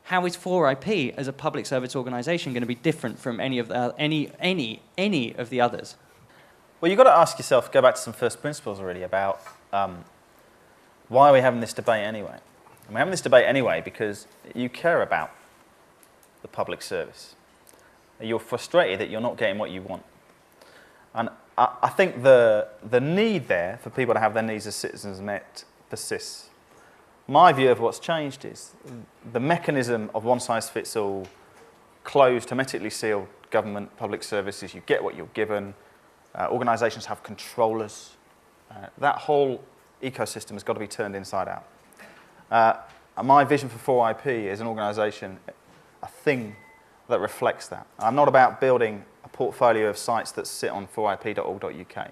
how is 4IP as a public service organisation going to be different from any of the others? Well, you've got to ask yourself, go back to some first principles already about why are we having this debate anyway? And we're having this debate anyway because you care about the public service. You're frustrated that you're not getting what you want. And I think the need there for people to have their needs as citizens met persists. My view of what's changed is the mechanism of one-size-fits-all, closed, hermetically sealed government public services, you get what you're given, organisations have controllers. That whole ecosystem has got to be turned inside out. My vision for 4IP is an organisation, a thing that reflects that. I'm not about building a portfolio of sites that sit on 4ip.org.uk.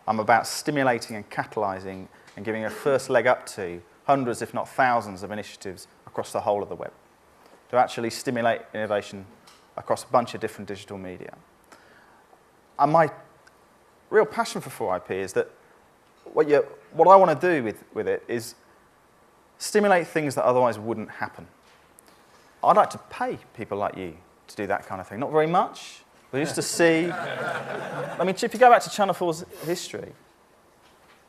I'm about stimulating and catalysing and giving a first leg up to hundreds, if not thousands, of initiatives across the whole of the web to actually stimulate innovation across a bunch of different digital media. And my real passion for 4IP is that what I want to do with it is stimulate things that otherwise wouldn't happen. I'd like to pay people like you to do that kind of thing. Not very much, but just to see. I mean, if you go back to Channel 4's history,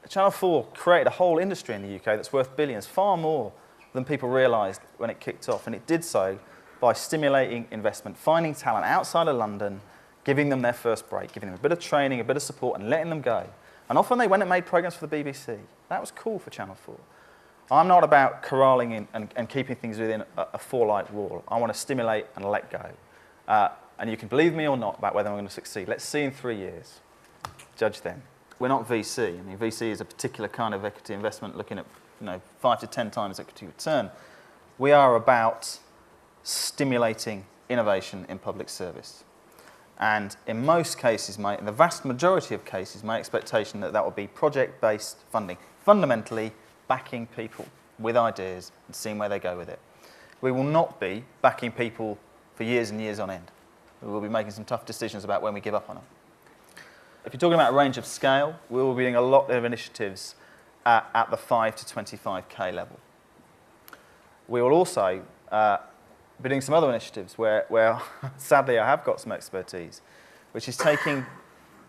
Channel 4 created a whole industry in the UK that's worth billions, far more than people realised when it kicked off. And it did so by stimulating investment, finding talent outside of London, giving them their first break, giving them a bit of training, a bit of support, and letting them go. And often they went and made programmes for the BBC. That was cool for Channel 4. I'm not about corralling in and keeping things within a four-light rule. I want to stimulate and let go. And you can believe me or not about whether I'm going to succeed. Let's see in 3 years. Judge then. We're not VC. I mean, VC is a particular kind of equity investment looking at 5 to 10 times equity return. We are about stimulating innovation in public service. And in most cases, in the vast majority of cases, my expectation that will be project-based funding. Fundamentally, backing people with ideas and seeing where they go with it. We will not be backing people for years and years on end. We will be making some tough decisions about when we give up on them. If you're talking about a range of scale, we will be doing a lot of initiatives at the 5 to 25k level. We will also be doing some other initiatives where sadly I have got some expertise, which is taking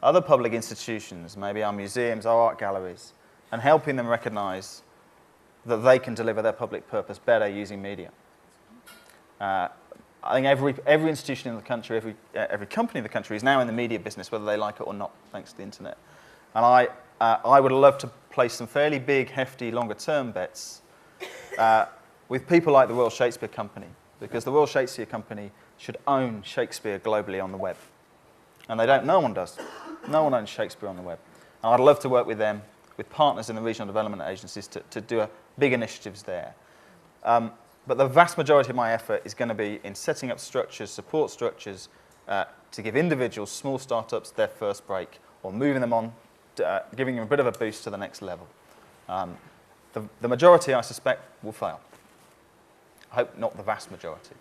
other public institutions, maybe our museums, our art galleries, and helping them recognise that they can deliver their public purpose better using media. I think every institution in the country, every company in the country is now in the media business, whether they like it or not, thanks to the internet. And I would love to place some fairly big, hefty, longer-term bets with people like the Royal Shakespeare Company, because the Royal Shakespeare Company should own Shakespeare globally on the web. And they don't, no one does. No one owns Shakespeare on the web. And I'd love to work with them, with partners in the regional development agencies to do big initiatives there. But the vast majority of my effort is going to be in setting up structures, support structures, to give individuals, small startups, their first break, or moving them on, giving them a bit of a boost to the next level. The majority, I suspect, will fail. I hope not the vast majority.